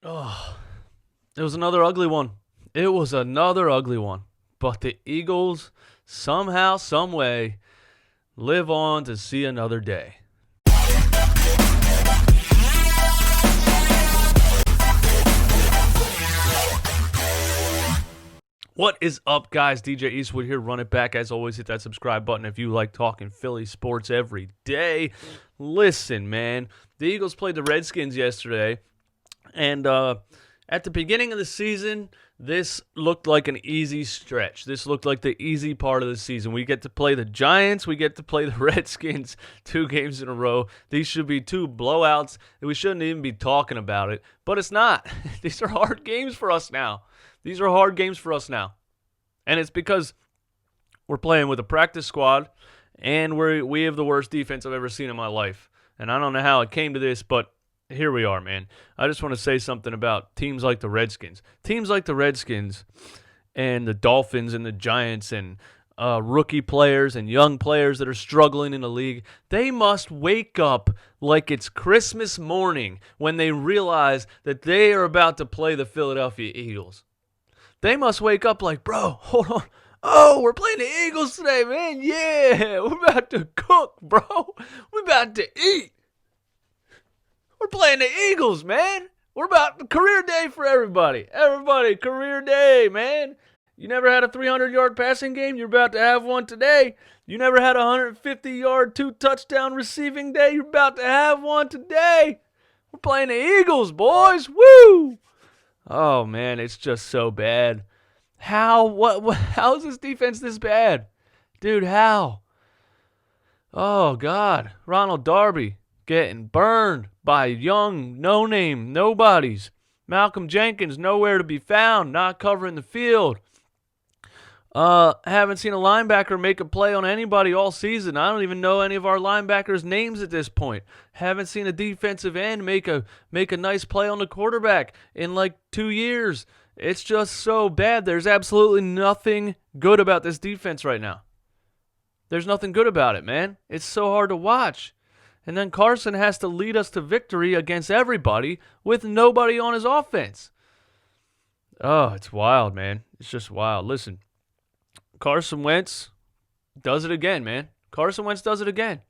Oh, it was another ugly one. It was another ugly one. But the Eagles, somehow, some way, live on to see another day. What is up, guys? DJ Eastwood here. Run it back. As always, hit that subscribe button if you like talking Philly sports every day. Listen, man, the Eagles played the Redskins yesterday, and at the beginning of the season, this looked like an easy stretch. This looked like the easy part of the season. We get to play the Giants. We get to play the Redskins 2 games in a row. These should be 2 blowouts, and we shouldn't even be talking about it. But it's not. These are hard games for us now. These are hard games for us now. And it's because we're playing with a practice squad, and we have the worst defense I've ever seen in my life. And I don't know how it came to this, but here we are, man. I just want to say something about teams like the Redskins. Teams like the Redskins and the Dolphins and the Giants and rookie players and young players that are struggling in the league, they must wake up like it's Christmas morning when they realize that they are about to play the Philadelphia Eagles. They must wake up like, bro, hold on. Oh, we're playing the Eagles today, man. Yeah, we're about to cook, bro. We're about to eat. We're playing the Eagles, man. We're about career day for everybody. Everybody, career day, man. You never had a 300-yard passing game? You're about to have one today. You never had a 150-yard, 2-touchdown receiving day? You're about to have one today. We're playing the Eagles, boys. Woo! Oh, man, it's just so bad. How is this defense this bad? Dude, how? Oh, God. Ronald Darby getting burned by young, no-name nobodies. Malcolm Jenkins nowhere to be found, not covering the field. Haven't seen a linebacker make a play on anybody all season. I don't even know any of our linebackers' names at this point. Haven't seen a defensive end make a nice play on the quarterback in like 2 years. It's just so bad. There's absolutely nothing good about this defense right now. There's nothing good about it, man. It's so hard to watch. And then Carson has to lead us to victory against everybody with nobody on his offense. Oh, it's wild, man. It's just wild. Listen. Carson Wentz does it again, man. Carson Wentz does it again.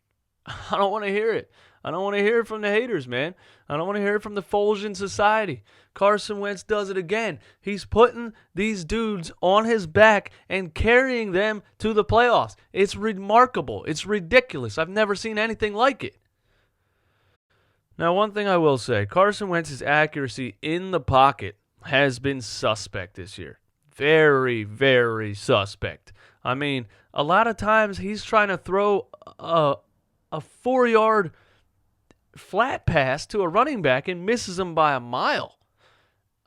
I don't want to hear it. I don't want to hear it from the haters, man. I don't want to hear it from the Fulgen Society. Carson Wentz does it again. He's putting these dudes on his back and carrying them to the playoffs. It's remarkable. It's ridiculous. I've never seen anything like it. Now, one thing I will say, Carson Wentz's accuracy in the pocket has been suspect this year. Very, very suspect. I mean, a lot of times he's trying to throw a 4-yard flat pass to a running back and misses him by a mile.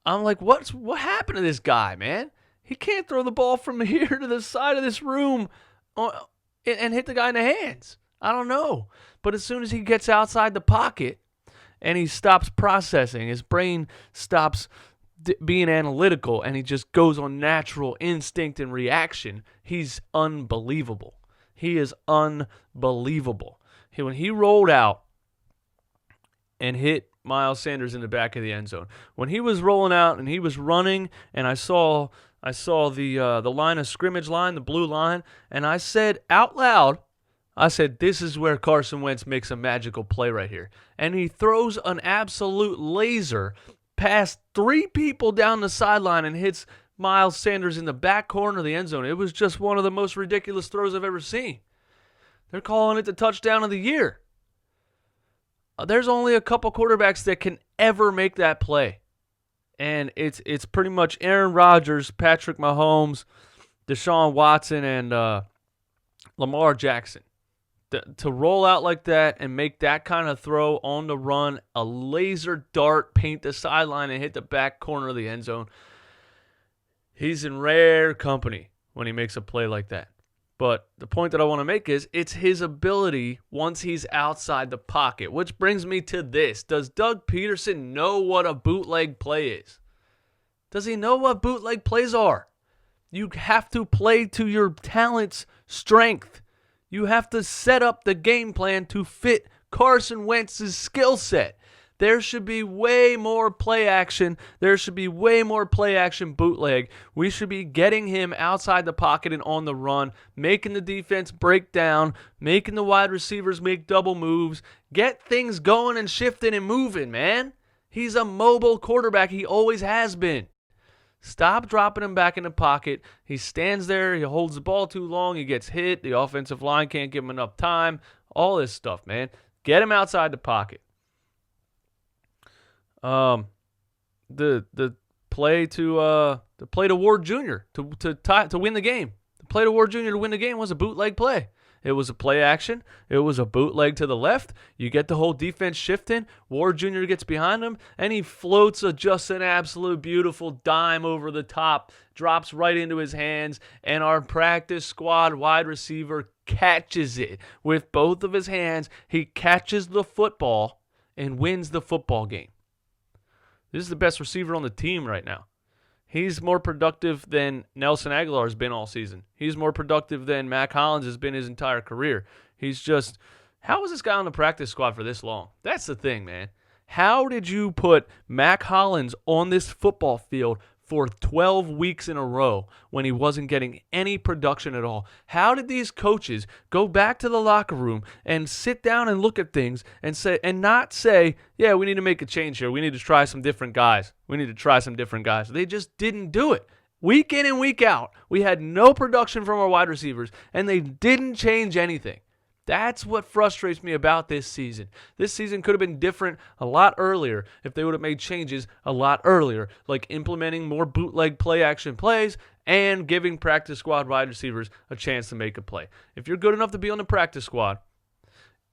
I'm like, what happened to this guy, man? He can't throw the ball from here to the side of this room and hit the guy in the hands. I don't know. But as soon as he gets outside the pocket and he stops processing, his brain stops being analytical, and he just goes on natural instinct and reaction, he's unbelievable. He is unbelievable. When he rolled out and hit Miles Sanders in the back of the end zone, when he was rolling out and he was running, and I saw the line of scrimmage line, the blue line, and I said out loud, I said, this is where Carson Wentz makes a magical play right here. And he throws an absolute laser past 3 people down the sideline and hits Miles Sanders in the back corner of the end zone. It was just one of the most ridiculous throws I've ever seen. They're calling it the touchdown of the year. There's only a couple quarterbacks that can ever make that play. And it's pretty much Aaron Rodgers, Patrick Mahomes, Deshaun Watson, and Lamar Jackson. To roll out like that and make that kind of throw on the run, a laser dart, paint the sideline and hit the back corner of the end zone, he's in rare company when he makes a play like that. But the point that I want to make is it's his ability once he's outside the pocket, which brings me to this. Does Doug Peterson know what a bootleg play is? Does he know what bootleg plays are? You have to play to your talent's strength. You have to set up the game plan to fit Carson Wentz's skill set. There should be way more play action. There should be way more play action bootleg. We should be getting him outside the pocket and on the run, making the defense break down, making the wide receivers make double moves. Get things going and shifting and moving, man. He's a mobile quarterback. He always has been. Stop dropping him back in the pocket. He stands there. He holds the ball too long. He gets hit. The offensive line can't give him enough time. All this stuff, man. Get him outside the pocket. The play to Ward Jr. to win the game. The play to Ward Jr. to win the game was a bootleg play. It was a play action. It was a bootleg to the left. You get the whole defense shifting. Ward Jr. gets behind him, and he floats just an absolute beautiful dime over the top, drops right into his hands, and our practice squad wide receiver catches it with both of his hands. He catches the football and wins the football game. This is the best receiver on the team right now. He's more productive than Nelson Aguilar has been all season. He's more productive than Mac Hollins has been his entire career. He's just, how was this guy on the practice squad for this long? That's the thing, man. How did you put Mac Hollins on this football field for 12 weeks in a row when he wasn't getting any production at all? How did these coaches go back to the locker room and sit down and look at things and say, and not say, yeah, we need to make a change here. We need to try some different guys. They just didn't do it. Week in and week out, we had no production from our wide receivers, and they didn't change anything. That's what frustrates me about this season. This season could have been different a lot earlier if they would have made changes a lot earlier, like implementing more bootleg play-action plays and giving practice squad wide receivers a chance to make a play. If you're good enough to be on the practice squad,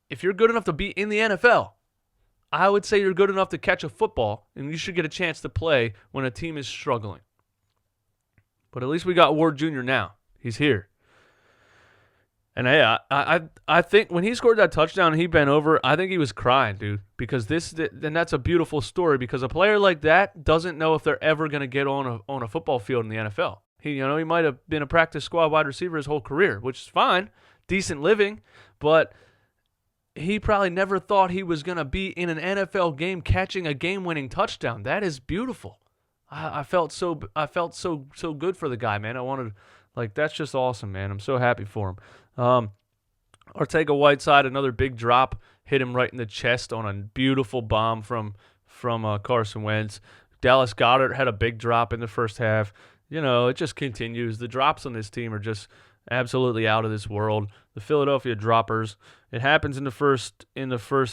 if you're good enough to be in the NFL, I would say you're good enough to catch a football, and you should get a chance to play when a team is struggling. But at least we got Ward Jr. now. He's here. And hey, I think when he scored that touchdown and he bent over, I think he was crying, dude. Because that's a beautiful story. Because a player like that doesn't know if they're ever going to get on a football field in the NFL. He might have been a practice squad wide receiver his whole career, which is fine, decent living, but he probably never thought he was going to be in an NFL game catching a game-winning touchdown. That is beautiful. I felt so good for the guy, man. I wanted, that's just awesome, man. I'm so happy for him. Ortega-Whiteside, another big drop, hit him right in the chest on a beautiful bomb from Carson Wentz. Dallas Goedert had a big drop in the first half. It just continues. The drops on this team are just absolutely out of this world. The Philadelphia droppers. It happens in the first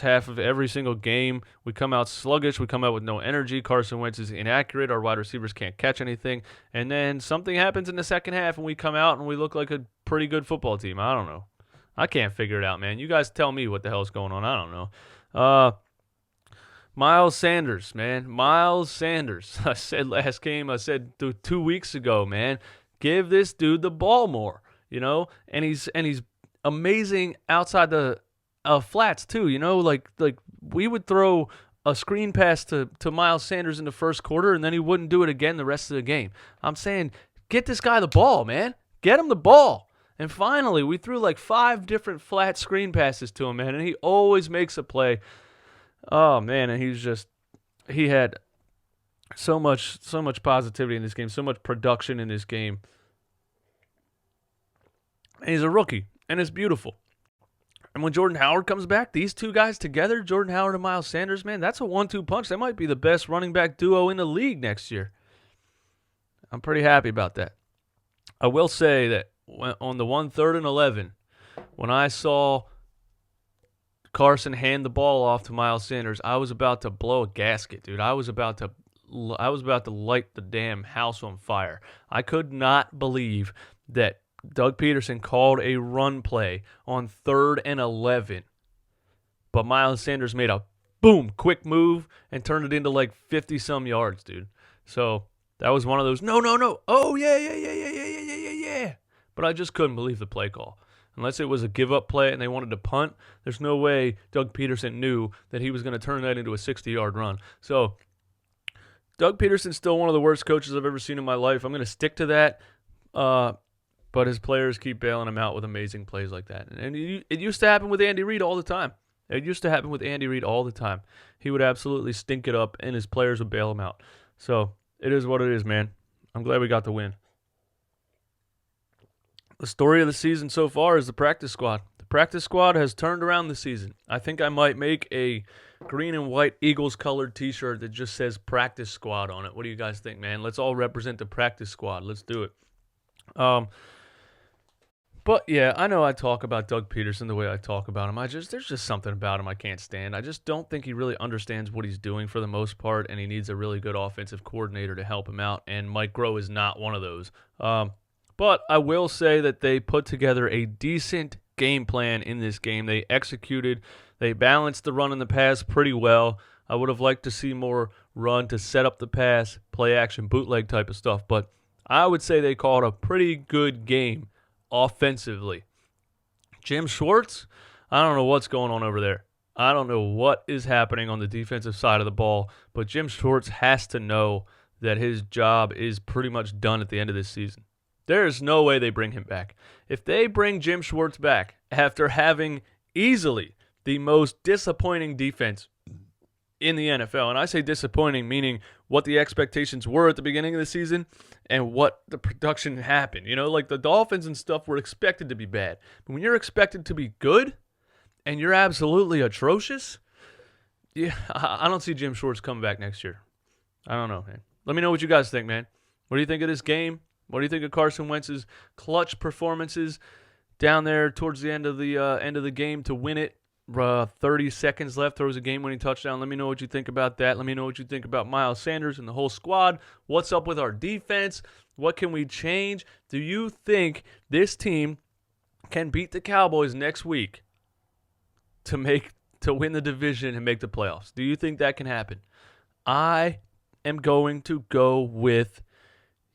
half of every single game. We come out sluggish. We come out with no energy. Carson Wentz is inaccurate. Our wide receivers can't catch anything. And then something happens in the second half, and we come out and we look like a pretty good football team. I don't know. I can't figure it out, man. You guys tell me what the hell's going on. I don't know. Miles Sanders, man. Miles Sanders. I said last game, 2 weeks ago, man, give this dude the ball more, and he's amazing outside the flats too, like we would throw a screen pass to Miles Sanders in the first quarter, and then he wouldn't do it again the rest of the game. I'm saying, get this guy the ball, man. Get him the ball. And finally, we threw 5 different flat screen passes to him, man, and he always makes a play. Oh, man, and he had so much positivity in this game, so much production in this game. And he's a rookie, and it's beautiful. And when Jordan Howard comes back, these two guys together, Jordan Howard and Miles Sanders, man, that's a 1-2 punch. That might be the best running back duo in the league next year. I'm pretty happy about that. I will say that on the 3rd and 11, when I saw Carson hand the ball off to Miles Sanders, I was about to blow a gasket, dude. I was about to light the damn house on fire. I could not believe that Doug Peterson called a run play on 3rd and 11, but Miles Sanders made a boom, quick move and turned it into 50-some yards, dude. So that was one of those, no, oh, yeah. But I just couldn't believe the play call. Unless it was a give-up play and they wanted to punt, there's no way Doug Peterson knew that he was going to turn that into a 60-yard run. So Doug Peterson's still one of the worst coaches I've ever seen in my life. I'm going to stick to that. But his players keep bailing him out with amazing plays like that. And it used to happen with Andy Reid all the time. It used to happen with Andy Reid all the time. He would absolutely stink it up, and his players would bail him out. So it is what it is, man. I'm glad we got the win. The story of the season so far is the practice squad. The practice squad has turned around the season. I think I might make a green and white Eagles colored t-shirt that just says practice squad on it. What do you guys think, man? Let's all represent the practice squad. Let's do it. But yeah, I know I talk about Doug Peterson the way I talk about him. There's just something about him I can't stand. I just don't think he really understands what he's doing for the most part, and he needs a really good offensive coordinator to help him out, and Mike Groh is not one of those. But I will say that they put together a decent game plan in this game. They executed. They balanced the run and the pass pretty well. I would have liked to see more run to set up the pass, play action, bootleg type of stuff, but I would say they called a pretty good game offensively. Jim Schwartz, I don't know what's going on over there. I don't know what is happening on the defensive side of the ball, but Jim Schwartz has to know that his job is pretty much done at the end of this season. There is no way they bring him back. If they bring Jim Schwartz back after having easily the most disappointing defense in the NFL, and I say disappointing meaning what the expectations were at the beginning of the season and what the production happened. You know, like the Dolphins and stuff were expected to be bad. But when you're expected to be good and you're absolutely atrocious, yeah, I don't see Jim Schwartz coming back next year. I don't know, man. Let me know what you guys think, man. What do you think of this game? What do you think of Carson Wentz's clutch performances down there towards the end of the game to win it? 30 seconds left, throws a game-winning touchdown. Let me know what you think about that. Let me know what you think about Miles Sanders and the whole squad. What's up with our defense? What can we change? Do you think this team can beat the Cowboys next week to win the division and make the playoffs? Do you think that can happen? I am going to go with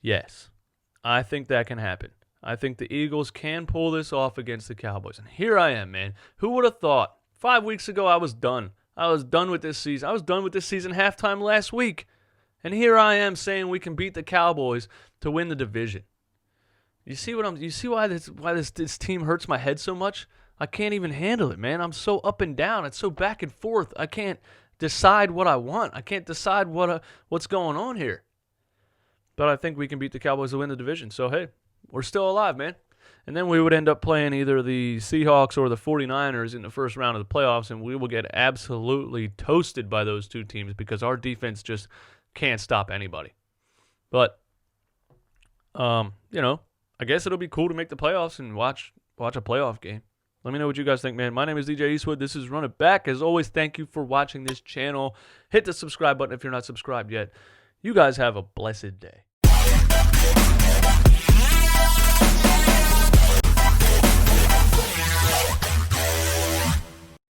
yes. I think that can happen. I think the Eagles can pull this off against the Cowboys. And here I am, man. Who would have thought? 5 weeks ago, I was done. I was done with this season. I was done with this season halftime last week. And here I am saying we can beat the Cowboys to win the division. You see why this team hurts my head so much? I can't even handle it, man. I'm so up and down. It's so back and forth. I can't decide what I want. I can't decide what's going on here. But I think we can beat the Cowboys to win the division. So, hey, we're still alive, man. And then we would end up playing either the Seahawks or the 49ers in the first round of the playoffs, and we will get absolutely toasted by those two teams because our defense just can't stop anybody. But, I guess it'll be cool to make the playoffs and watch a playoff game. Let me know what you guys think, man. My name is DJ Eastwood. This is Run It Back. As always, thank you for watching this channel. Hit the subscribe button if you're not subscribed yet. You guys have a blessed day.